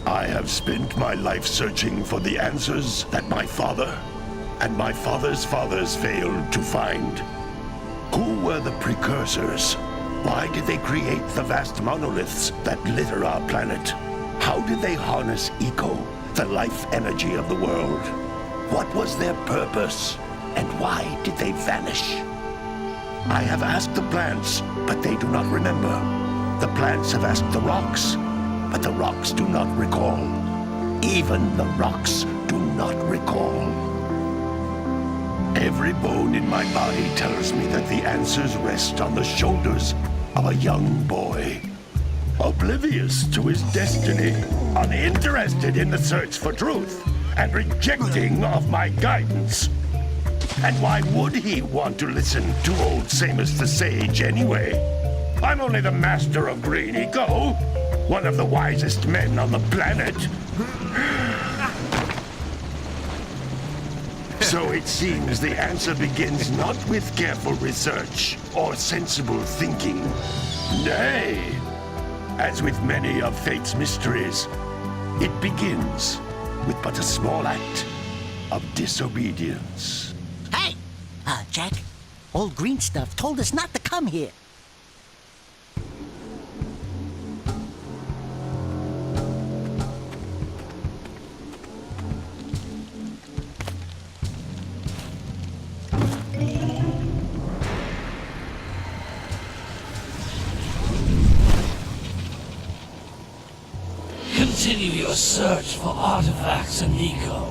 I have spent my life searching for the answers that my father and my father's fathers failed to find. Who were the precursors? Why did they create the vast monoliths that litter our planet? How did they harness eco, the life energy of the world? What was their purpose? And why did they vanish? I have asked the plants, but they do not remember. The plants have asked the rocks, but the rocks do not recall. Even the rocks do not recall. Every bone in my body tells me that the answers rest on the shoulders of a young boy. Oblivious to his destiny, uninterested in the search for truth, and rejecting of my guidance. And why would he want to listen to old Samus the Sage anyway? I'm only the master of green eco, one of the wisest men on the planet. So it seems the answer begins not with careful research or sensible thinking. Nay, as with many of fate's mysteries, it begins with but a small act of disobedience. Hey! Jack, old green stuff told us not to come here. Continue your search for artifacts and eco.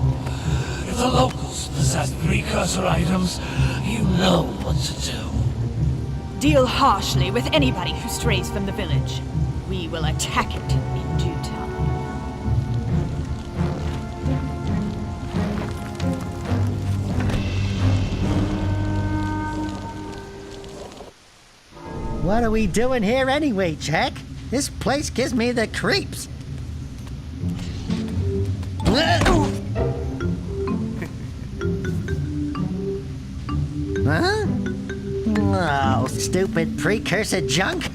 If the locals possess precursor items, you know what to do. Deal harshly with anybody who strays from the village. We will attack it in due time. What are we doing here anyway, Jack? This place gives me the creeps. Huh? Oh, stupid precursor junk.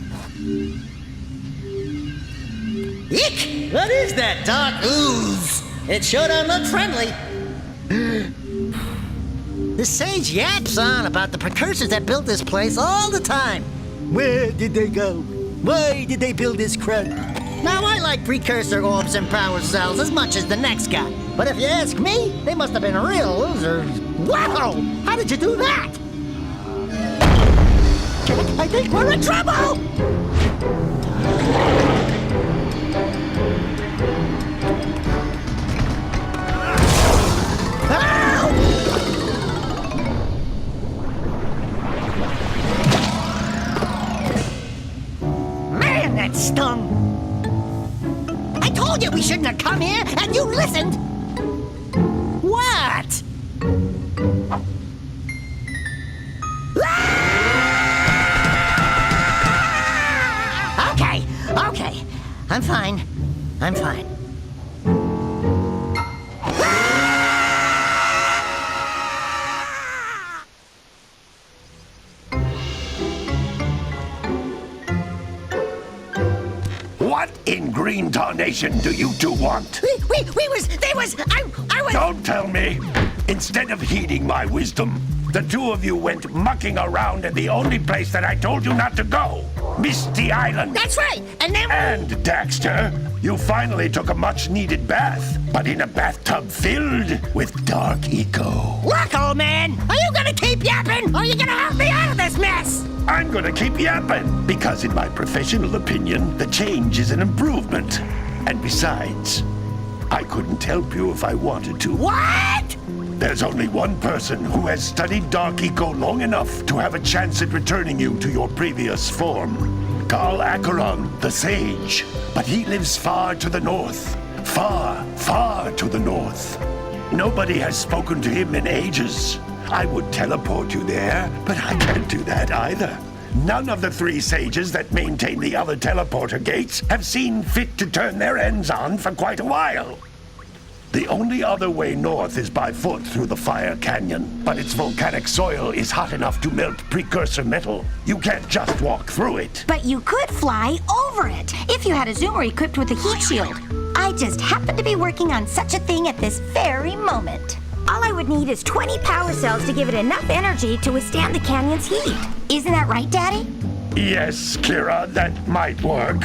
Eek! What is that dark ooze? It sure don't look friendly. The sage yaps on about the precursors that built this place all the time. Where did they go? Why did they build this crud? Now, I like precursor orbs and power cells as much as the next guy. But if you ask me, they must have been real losers. Wow! How did you do that? Jack, I think we're in trouble! Man, that stung! I told you we shouldn't have come here, and you listened! What? Okay. I'm fine. What in green tarnation do you two want? I was... Don't tell me! Instead of heeding my wisdom, the two of you went mucking around in the only place that I told you not to go. Misty Island. That's right, and then... And, Daxter, you finally took a much-needed bath, but in a bathtub filled with dark eco. Look, old man, are you gonna keep yapping, or are you gonna help me out of this mess? I'm gonna keep yapping, because in my professional opinion, the change is an improvement. And besides, I couldn't help you if I wanted to. What? There's only one person who has studied Dark Eco long enough to have a chance at returning you to your previous form. Carl Acheron, the Sage. But he lives far to the north. Far, far to the north. Nobody has spoken to him in ages. I would teleport you there, but I can't do that either. None of the three sages that maintain the other teleporter gates have seen fit to turn their ends on for quite a while. The only other way north is by foot through the Fire Canyon, but its volcanic soil is hot enough to melt precursor metal. You can't just walk through it. But you could fly over it if you had a zoomer equipped with a heat shield. I just happen to be working on such a thing at this very moment. All I would need is 20 power cells to give it enough energy to withstand the canyon's heat. Isn't that right, Daddy? Yes, Kira, that might work.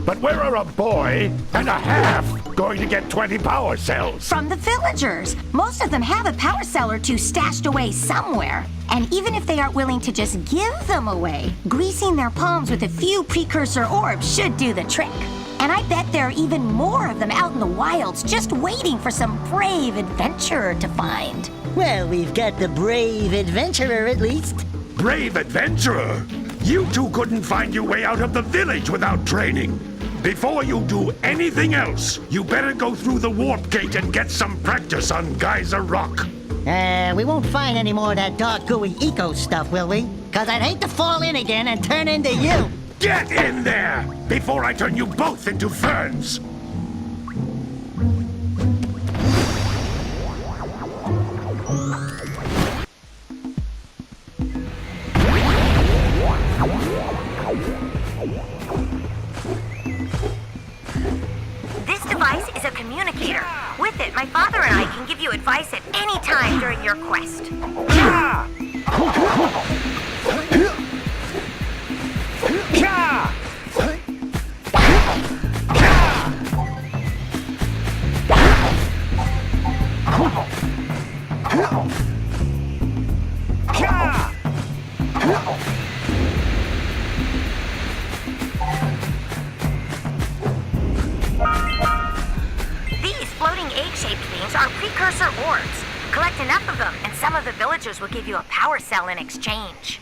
But where are a boy and a half going to get 20 power cells? From the villagers. Most of them have a power cell or two stashed away somewhere. And even if they aren't willing to just give them away, greasing their palms with a few precursor orbs should do the trick. And I bet there are even more of them out in the wilds just waiting for some brave adventurer to find. Well, we've got the brave adventurer at least. Brave adventurer? You two couldn't find your way out of the village without training. Before you do anything else, you better go through the warp gate and get some practice on Geyser Rock. We won't find any more of that dark gooey eco stuff, will we? 'Cause I'd hate to fall in again and turn into you. Get in there before I turn you both into ferns. This device is a communicator. With it, my father and I can give you advice at any time during your quest. These floating egg-shaped things are precursor orbs. Collect enough of them, and some of the villagers will give you a power cell in exchange.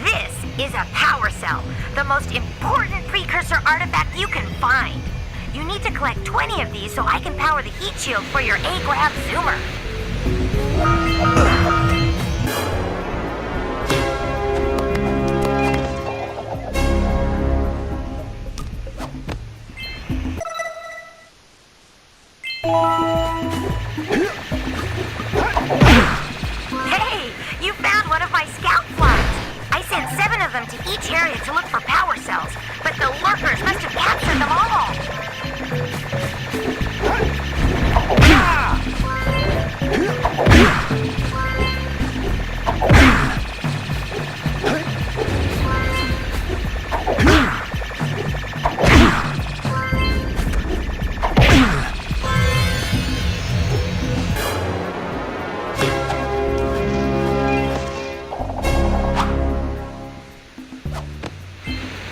This is a power cell, the most important precursor artifact you can find. You need to collect 20 of these so I can power the heat shield for your A-Grab zoomer. Hey, you found one of my scout flies. I sent 7 of them to each area to look for power cells, but the lurkers must have captured them all.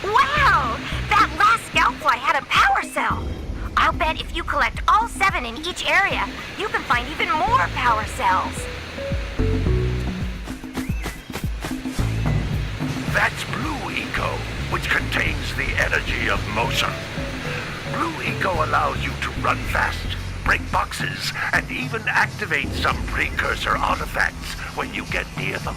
Wow! That last scout fly had a power cell. I'll bet if you collect all 7 in each area, you can find even more power cells. That's Blue Eco, which contains the energy of motion. Blue Eco allows you to run fast, break boxes, and even activate some precursor artifacts when you get near them.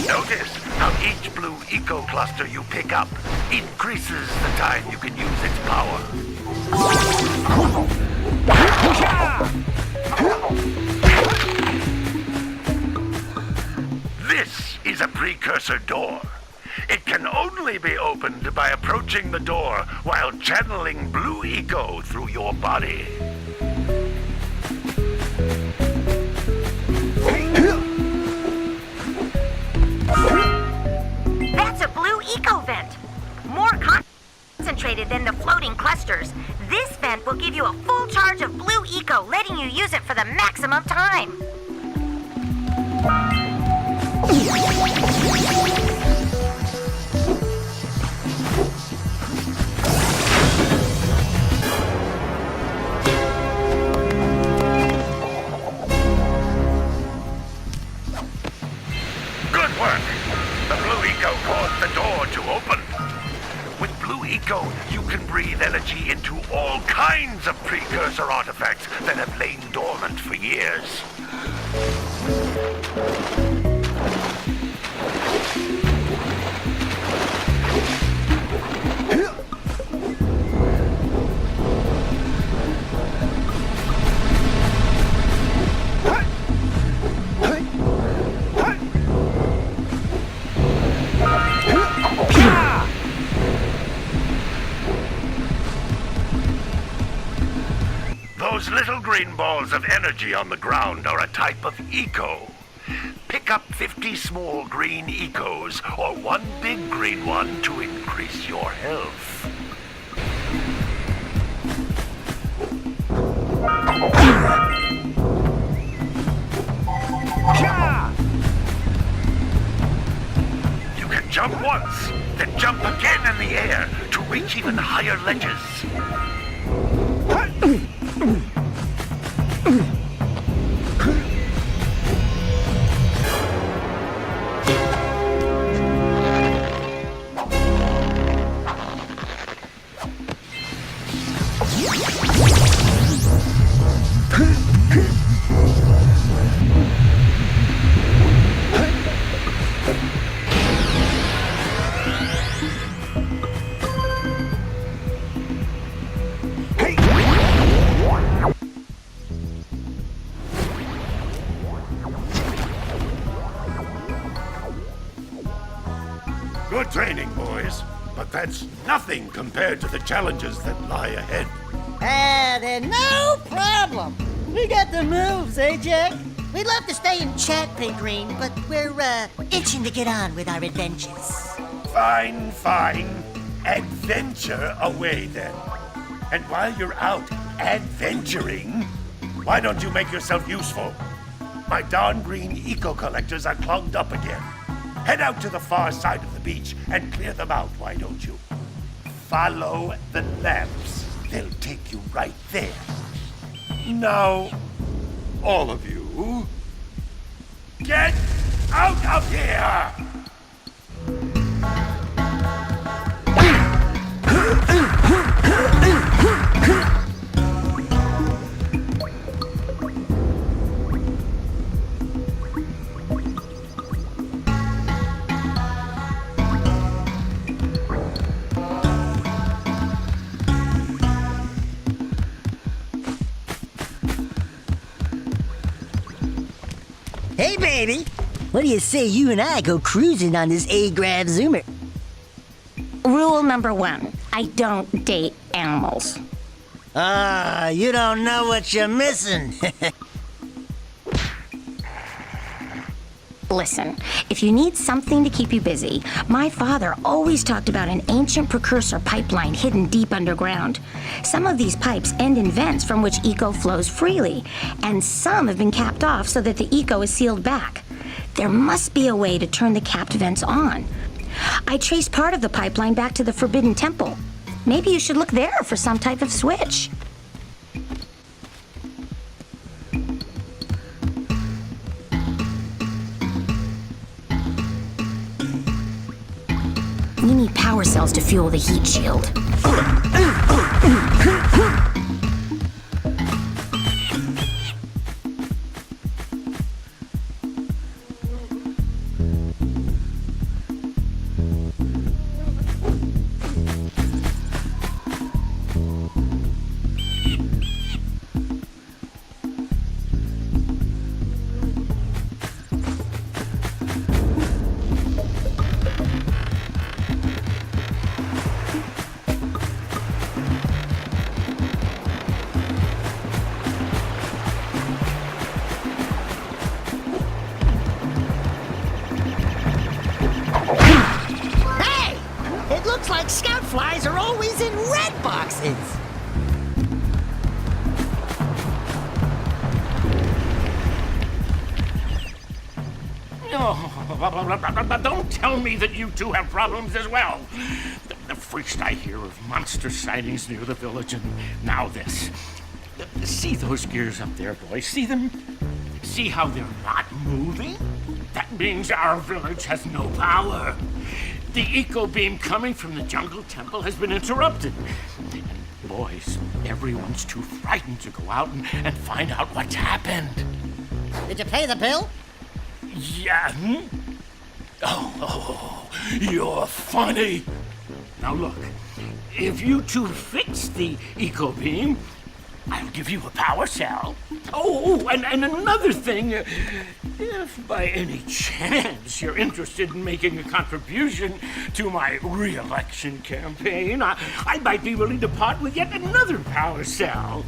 Notice how each Blue Eco cluster you pick up increases the time you can use its power. This is a precursor door. It can only be opened by approaching the door while channeling Blue Eco through your body. That's a Blue Eco vent. More concentrated than the floating clusters. This vent will give you a full charge of Blue Eco, letting you use it for the maximum time. of precursor artifacts that have lain dormant for years. Those little green balls of energy on the ground are a type of eco. Pick up 50 small green ecos or one big green one to increase your health. You can jump once, then jump again in the air to reach even higher ledges. Good training, boys, but that's nothing compared to the challenges that lie ahead. Then no problem. We got the moves, eh, Jack? We'd love to stay and chat, Big Green, but we're, itching to get on with our adventures. Fine, fine. Adventure away, then. And while you're out adventuring, why don't you make yourself useful? My darn green eco-collectors are clogged up again. Head out to the far side of the beach and clear them out, why don't you? Follow the lamps. They'll take you right there. Now, all of you, get out of here! Hey, baby. What do you say you and I go cruising on this A-Grav Zoomer? Rule number 1, I don't date animals. You don't know what you're missing. Listen, if you need something to keep you busy, my father always talked about an ancient precursor pipeline hidden deep underground. Some of these pipes end in vents from which eco flows freely, and some have been capped off so that the eco is sealed back. There must be a way to turn the capped vents on. I traced part of the pipeline back to the Forbidden Temple. Maybe you should look there for some type of switch. We need power cells to fuel the heat shield. Looks like scout flies are always in red boxes. Oh, don't tell me that you two have problems as well. First I hear of monster sightings near the village, and now this. See those gears up there, boys? See them? See how they're not moving? That means our village has no power. The eco beam coming from the jungle temple has been interrupted. And Boys, everyone's too frightened to go out and find out what's happened. Did you pay the bill? Yeah. Oh, you're funny. Now look, if you two fix the eco beam, I'll give you a power cell. Oh, and another thing, if by any chance you're interested in making a contribution to my re-election campaign, I might be willing to part with yet another power cell.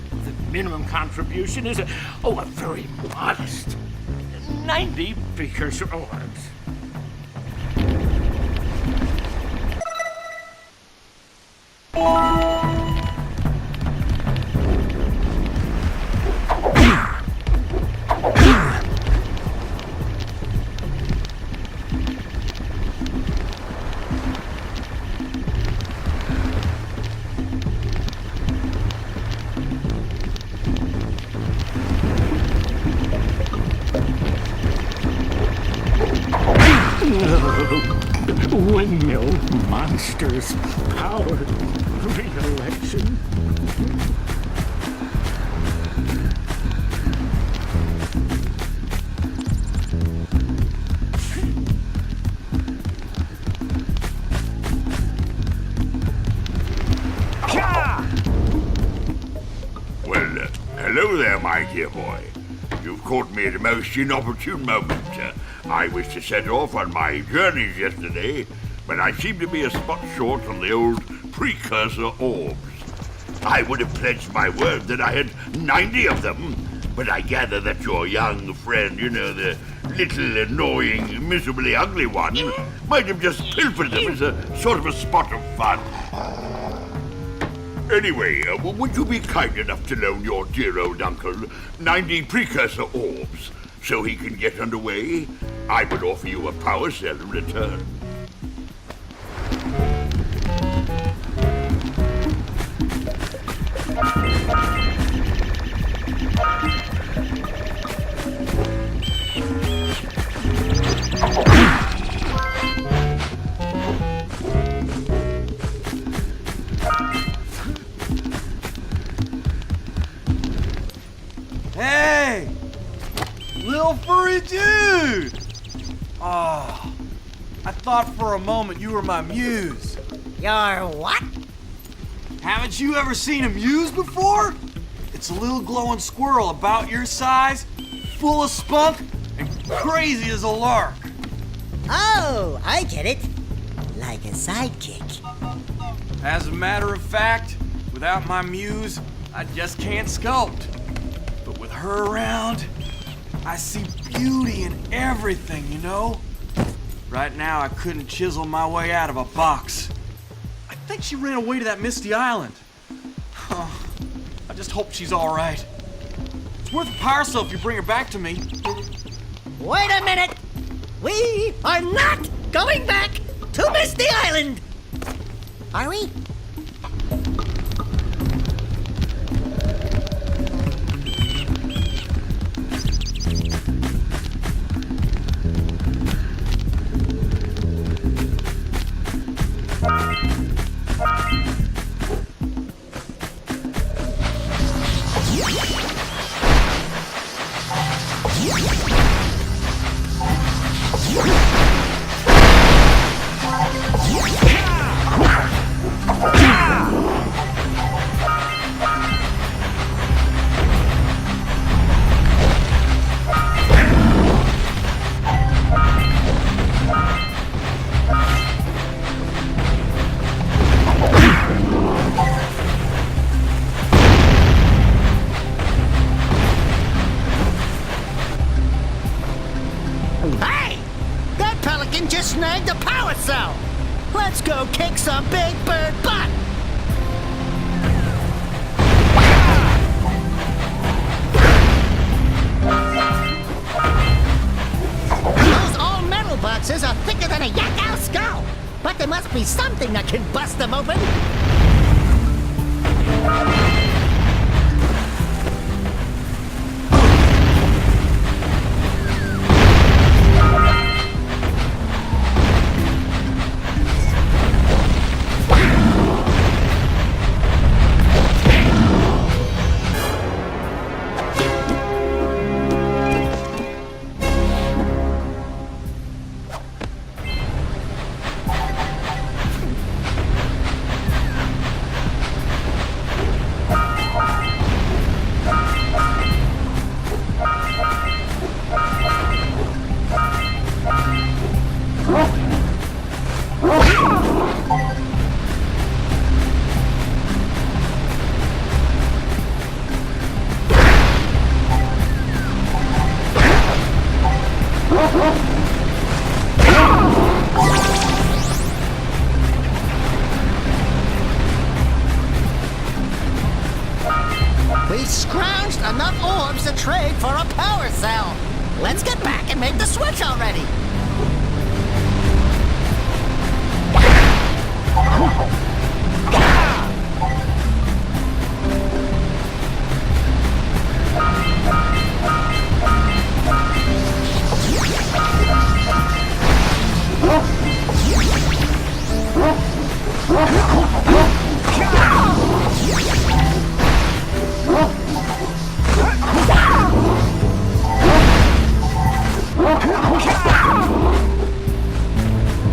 The minimum contribution is a very modest 90 precursor orbs. Windmill monsters power re-election. Well, hello there, my dear boy. You've caught me at a most inopportune moment. I was to set off on my journeys yesterday, but I seem to be a spot short on the old precursor orbs. I would have pledged my word that I had 90 of them, but I gather that your young friend, the little annoying, miserably ugly one, might have just pilfered them as a sort of a spot of fun. Anyway, would you be kind enough to loan your dear old uncle 90 precursor orbs so he can get underway? I would offer you a power cell in return. Hey! Little furry dude! Oh, I thought for a moment you were my muse. Your what? Haven't you ever seen a muse before? It's a little glowing squirrel about your size, full of spunk, and crazy as a lark. Oh, I get it. Like a sidekick. As a matter of fact, without my muse, I just can't sculpt. But with her around, I see beauty in everything, Right now, I couldn't chisel my way out of a box. I think she ran away to that misty island. I just hope she's all right. It's worth a power cell if you bring her back to me. Wait a minute! We are not going back to Misty Island! Are we? Hey! That pelican just snagged a power cell! Let's go kick some big bird butt! Those all-metal boxes are thicker than a yak-owl skull! But there must be something that can bust them open! We scrounged enough orbs to trade for a power cell. Let's get back and make the switch already.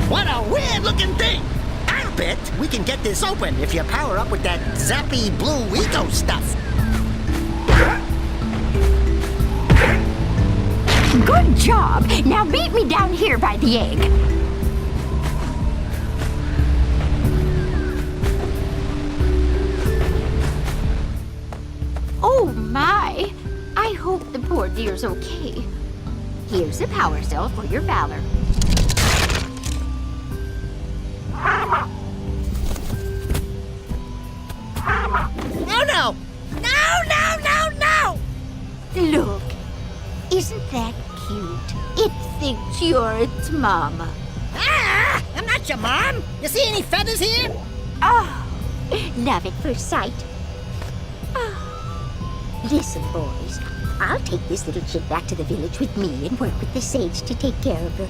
What a weird-looking thing! I'll bet we can get this open if you power up with that zappy blue eco stuff. Good job. Now meet me down here by the egg. Oh my! I hope the poor dear's okay. Here's a power cell for your valor. Oh no! No, no, no, no! Look, isn't that cute? It thinks you're its mama. Ah! I'm not your mom! You see any feathers here? Oh, love at first sight. Oh. Listen, boys, I'll take this little chick back to the village with me and work with the sage to take care of her.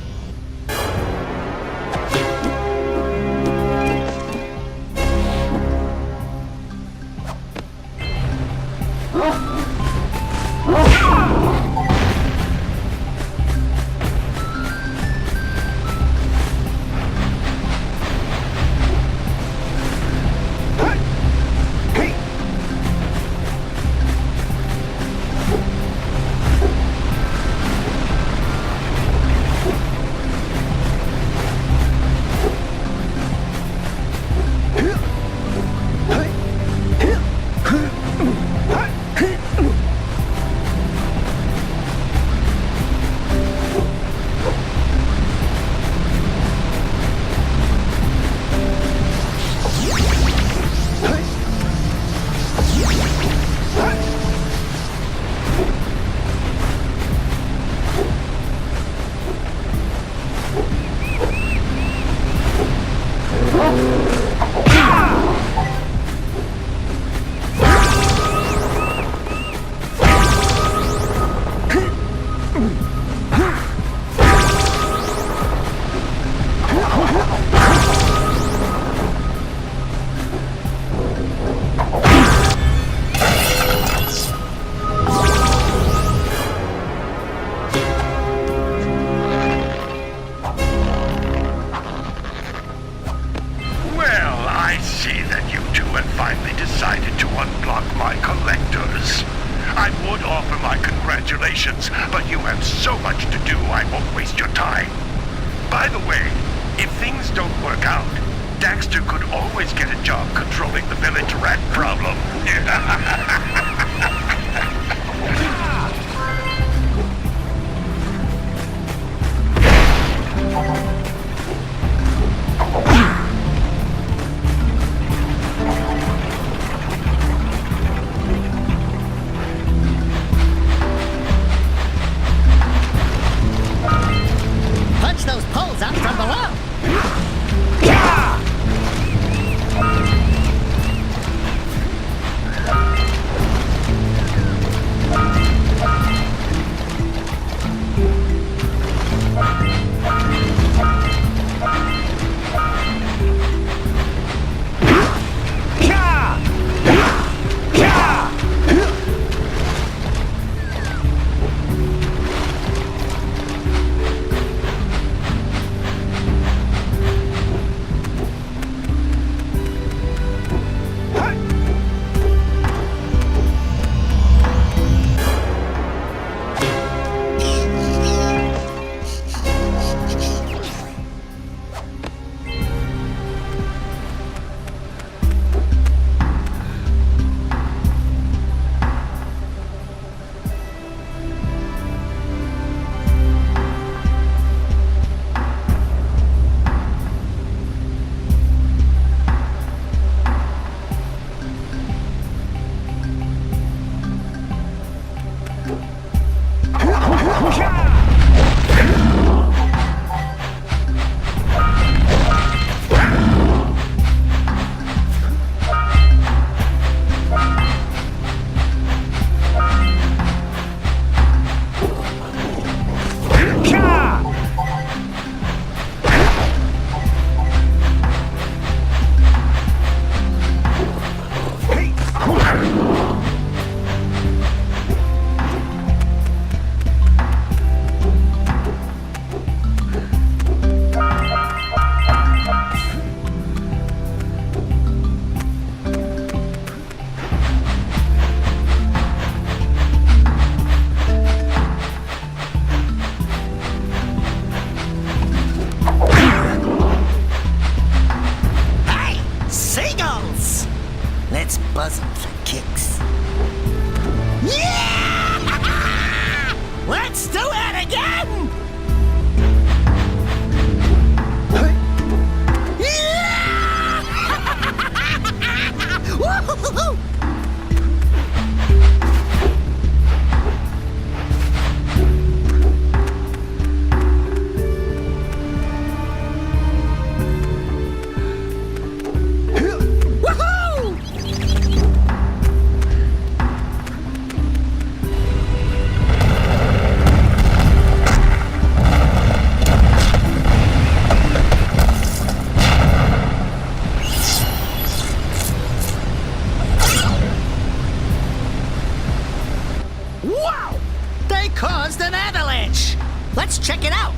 Congratulations, but you have so much to do, I won't waste your time. By the way, if things don't work out, Daxter could always get a job controlling the village rat problem. Punch those poles out from below. caused an avalanche. Let's check it out.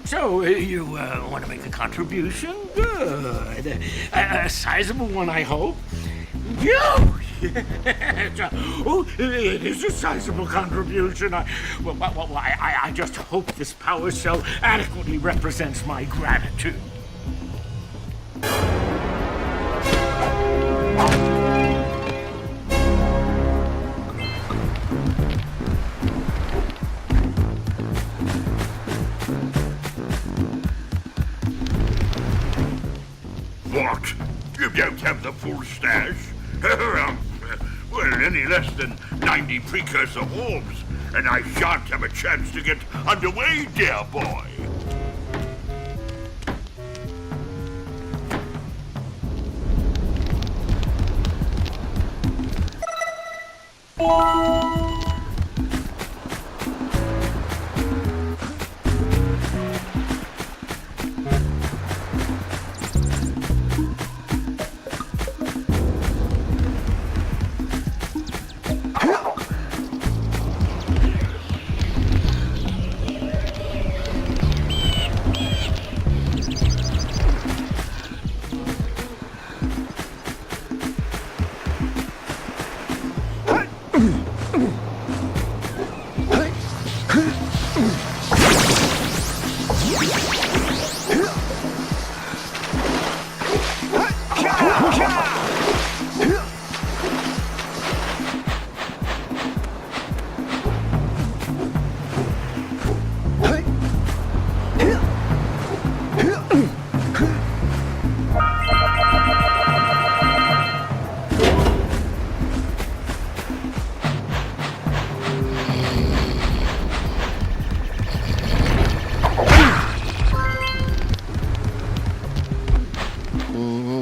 So, you want to make a contribution? Good. A sizable one, I hope. You! Yes. Oh, it is a sizable contribution. I just hope this power cell adequately represents my gratitude. What? You don't have the full stash? Well, any less than 90 precursor orbs, and I shan't have a chance to get underway, dear boy.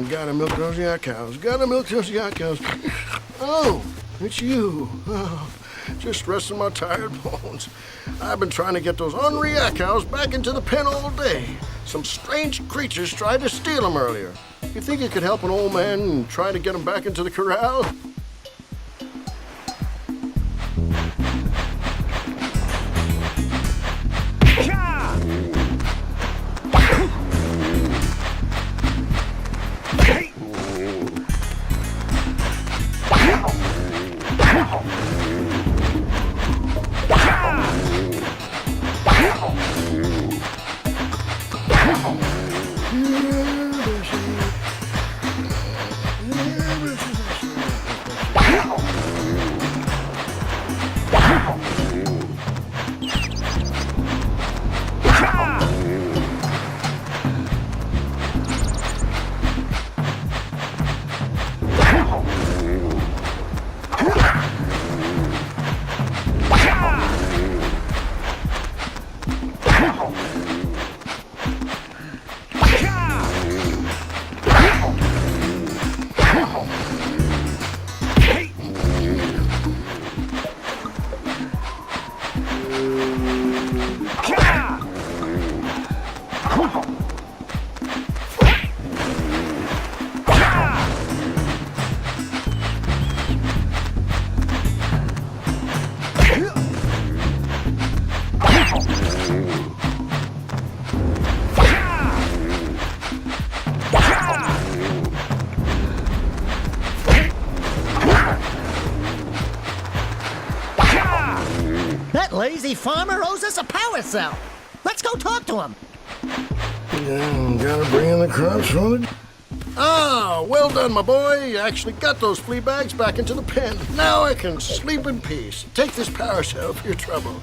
Gotta milk those yak cows. Gotta milk those yak cows. Oh, it's you. Oh, just resting my tired bones. I've been trying to get those ornery yak cows back into the pen all day. Some strange creatures tried to steal them earlier. You think you could help an old man and try to get them back into the corral? That lazy farmer owes us a power cell. Let's go talk to him. Yeah, gotta bring in the crops from it. Ah, well done, my boy. You actually got those flea bags back into the pen. Now I can sleep in peace. Take this power cell for your trouble.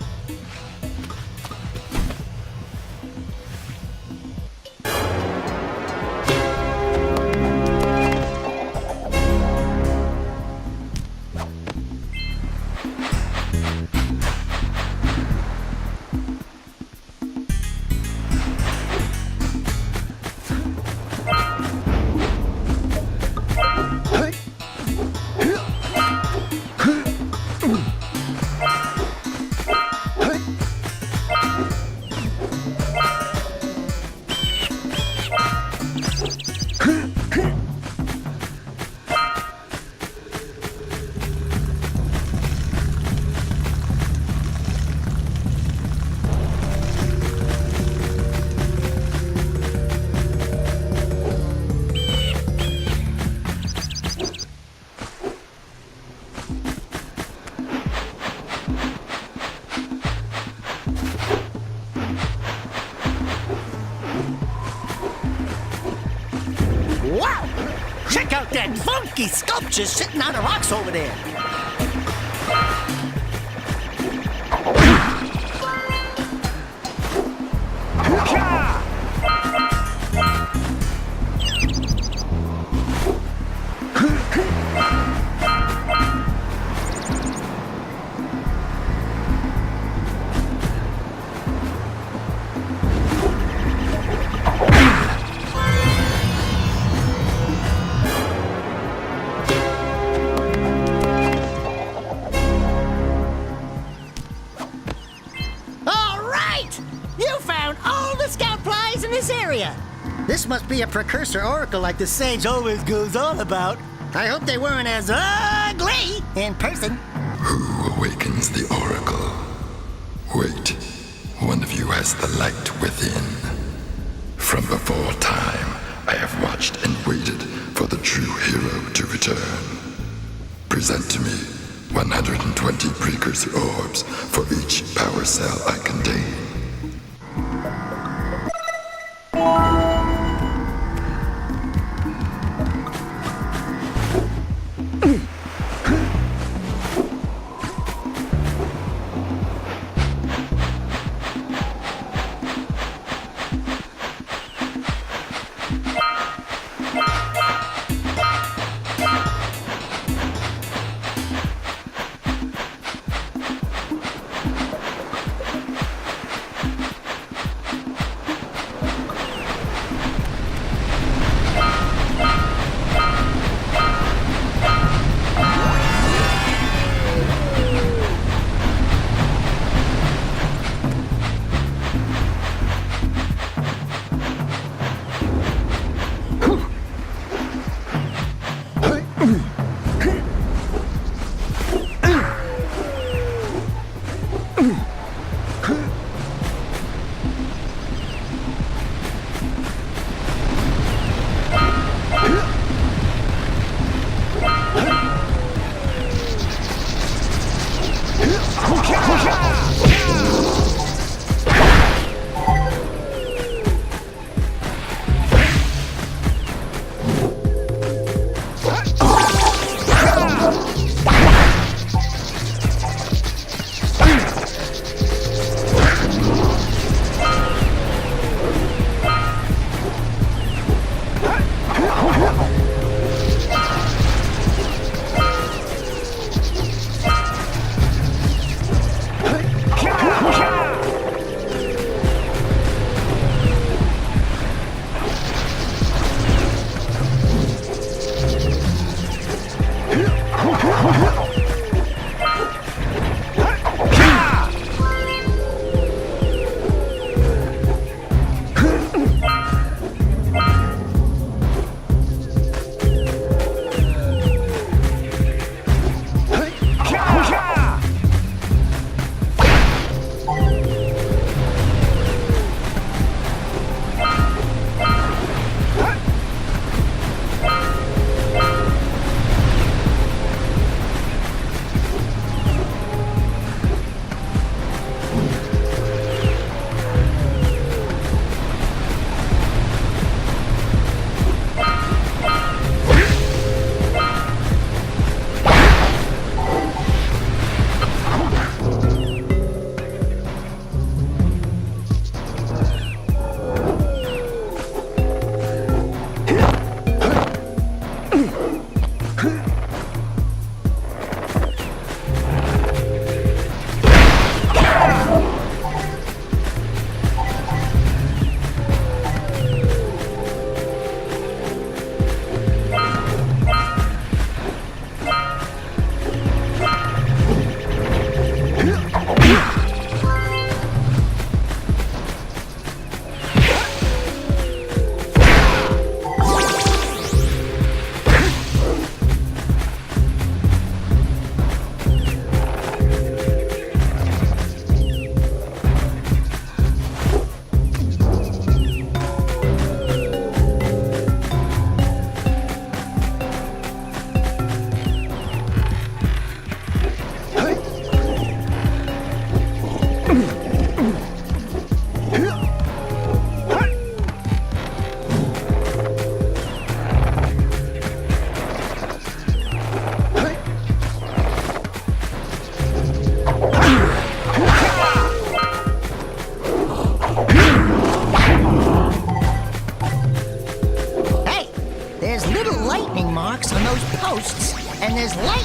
Wow! Check out that funky sculpture sitting on the rocks over there. This must be a precursor oracle like the sage always goes on about. I hope they weren't as ugly in person. Who awakens the oracle? Wait, one of you has the light within. From before time, I have watched and waited for the true hero to return. Present to me 120 precursor orbs for each power cell I contain.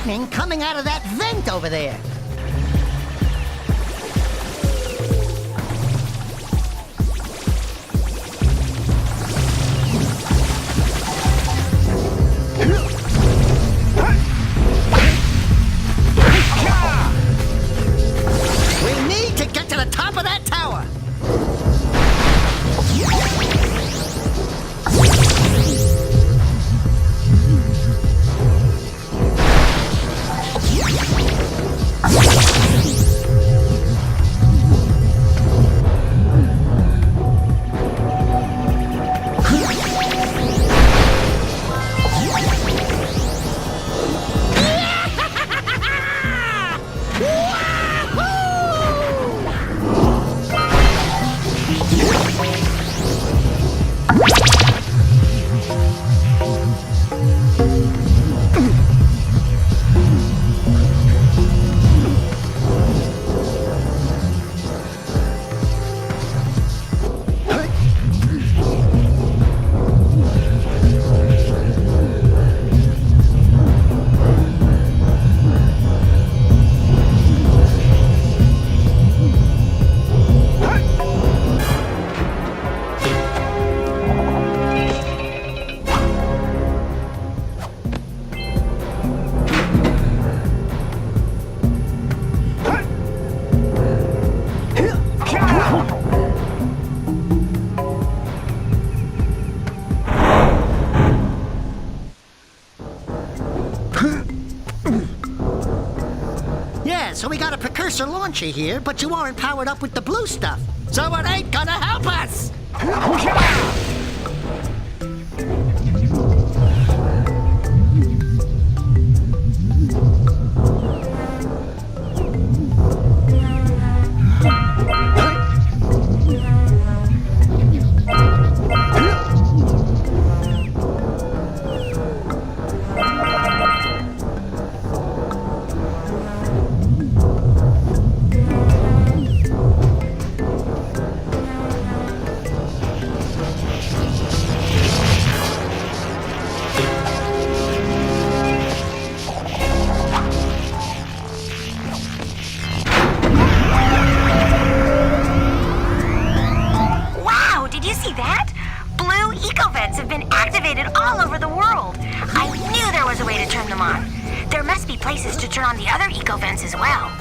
lightning coming out of that vent over there. We need to get to the top of that tower. Yeah, so we got a precursor launcher here, but you aren't powered up with the blue stuff. So it ain't gonna help us! Wow, did you see that? Blue eco-vents have been activated all over the world. I knew there was a way to turn them on. There must be places to turn on the other eco-vents as well.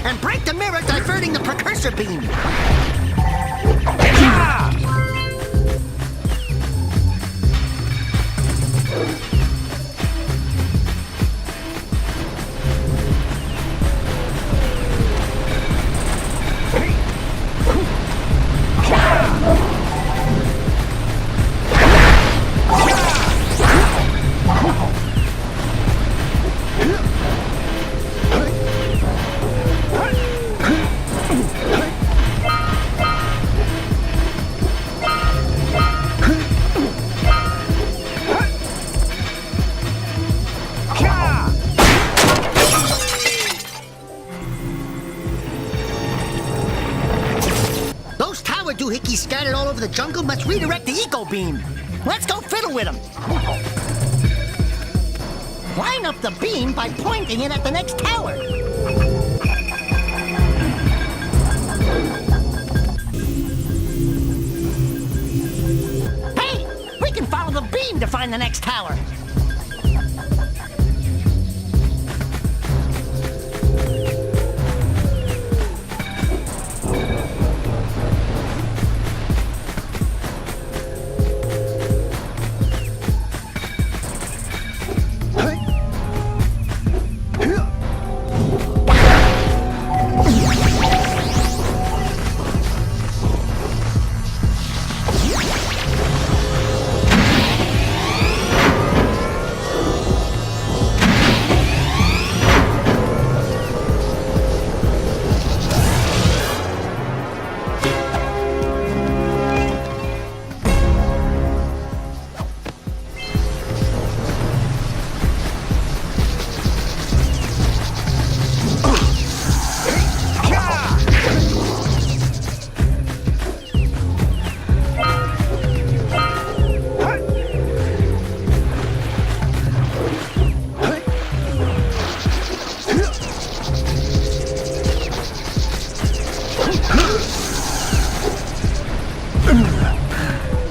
and break the mirror diverting the precursor beam. Those tower doohickeys scattered all over the jungle must redirect the eco beam. Let's go fiddle with them. Line up the beam by pointing it at the next tower. Hey, we can follow the beam to find the next tower.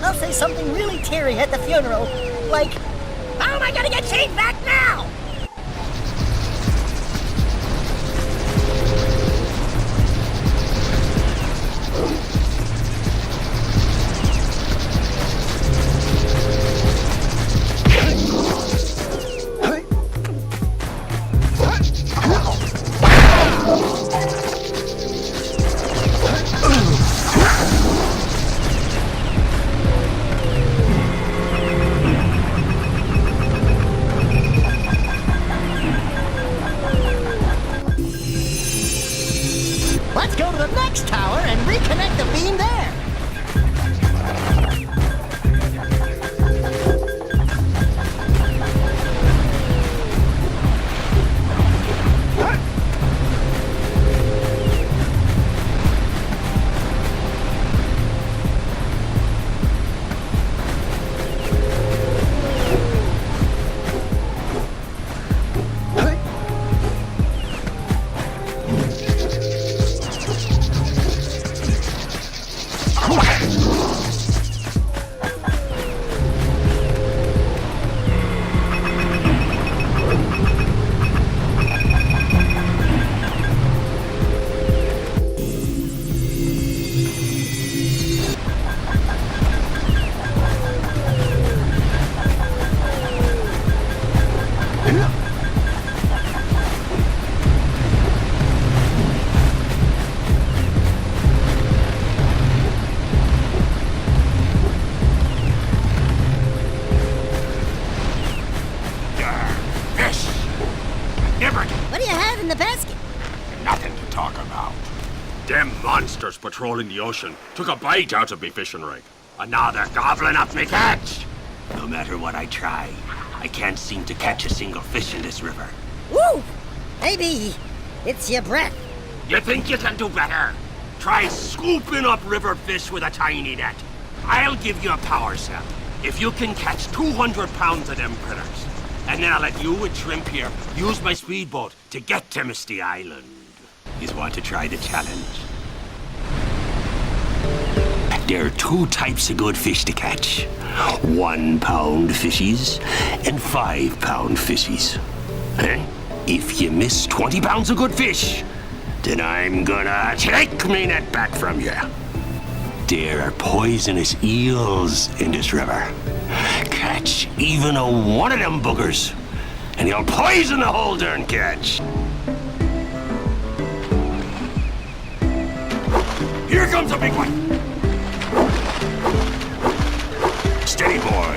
I'll say something really teary at the funeral, like, how am I gonna get Shane back now? Let's go to the next tower and reconnect the beam there. What do you have in the basket? Nothing to talk about. Them monsters patrolling the ocean took a bite out of me fishing rig. And now they're gobbling up me catch. No matter what I try, I can't seem to catch a single fish in this river. Woo! Maybe it's your breath. You think you can do better? Try scooping up river fish with a tiny net. I'll give you a power cell if you can catch 200 pounds of them critters. And then I'll let you and Shrimp here use my speedboat to get to Misty Island. You want to try the challenge? There are two types of good fish to catch. 1 pound fishies and 5 pound fishies. Eh? If you miss 20 pounds of good fish, then I'm gonna take me net back from you. There are poisonous eels in this river. Catch even a one of them boogers, and you'll poison the whole darn catch. Here comes a big one. Steady, boy.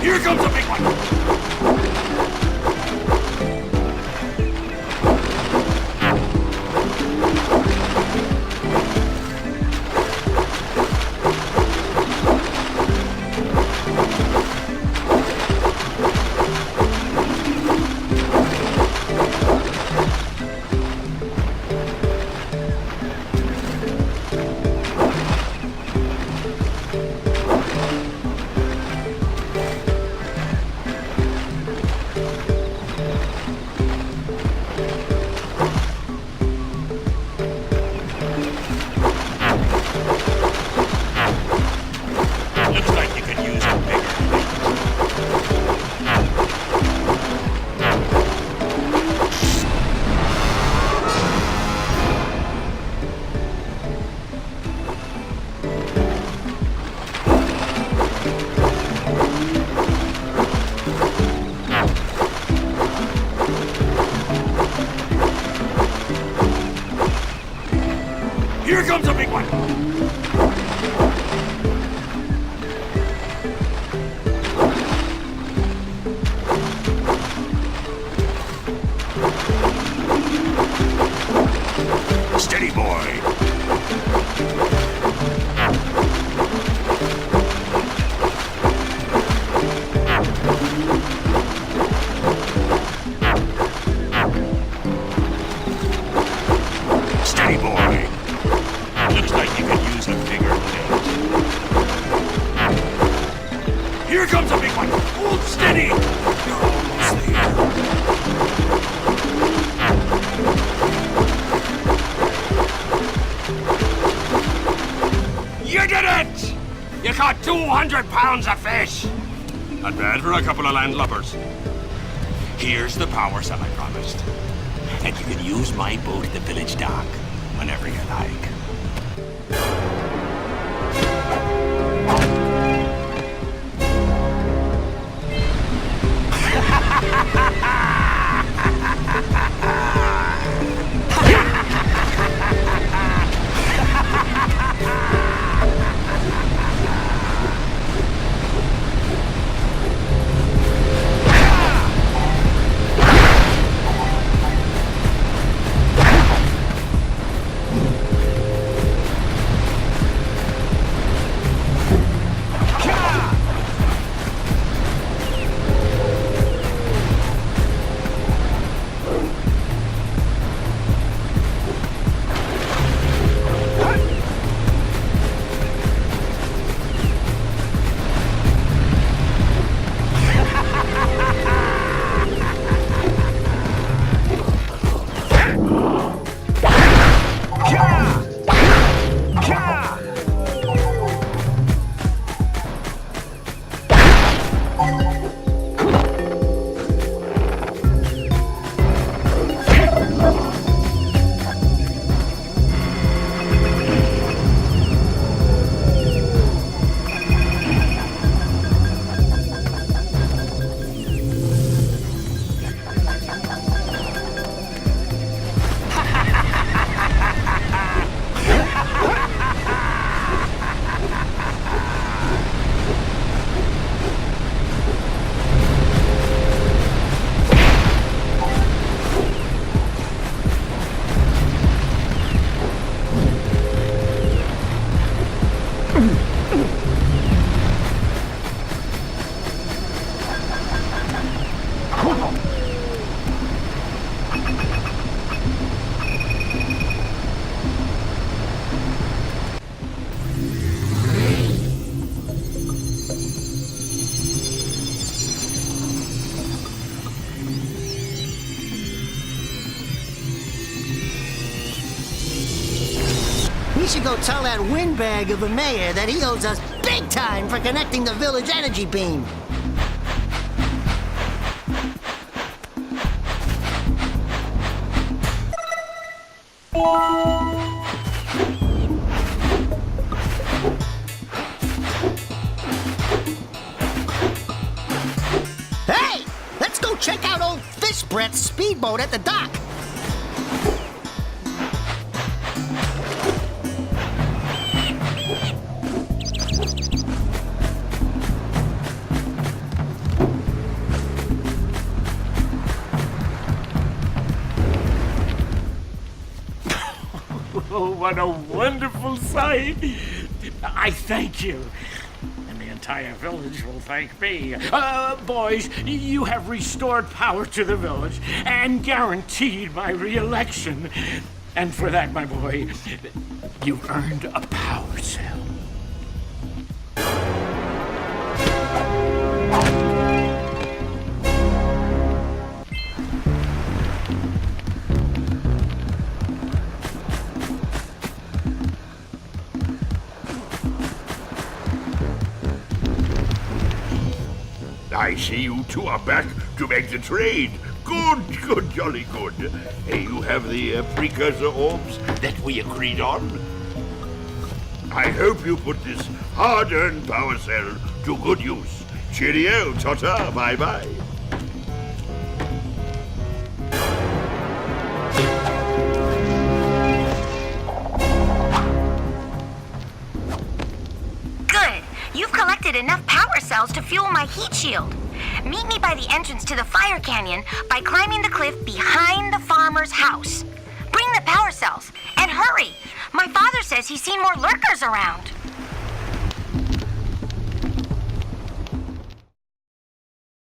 Here comes a big one! Looks like you could use a bigger thing. Here comes a big one! Steady, boy. Steady, boy. Looks like you could use a bigger net. Here comes a big one. Hold steady. You're almost there. You did it! You caught 200 pounds of fish! Not bad for a couple of landlubbers. Here's the power cell I promised. And you can use my boat at the village dock whenever you like. We should go tell that windbag of a mayor that he owes us big time for connecting the village energy beam. Hey! Let's go check out old Fish Brett's speedboat at the dock. Oh, what a wonderful sight! I thank you. And the entire village will thank me. Boys, you have restored power to the village and guaranteed my re-election. And for that, my boy, you've earned a power cell. I see you two are back to make the trade. Good, good, jolly good. You have the precursor orbs that we agreed on. I hope you put this hard-earned power cell to good use. Cheerio, ta-ta, bye-bye. Good. You've collected enough power cells to fuel my heat shield. Meet me by the entrance to the fire canyon by climbing the cliff behind the farmer's house. Bring the power cells, and hurry! My father says he's seen more lurkers around.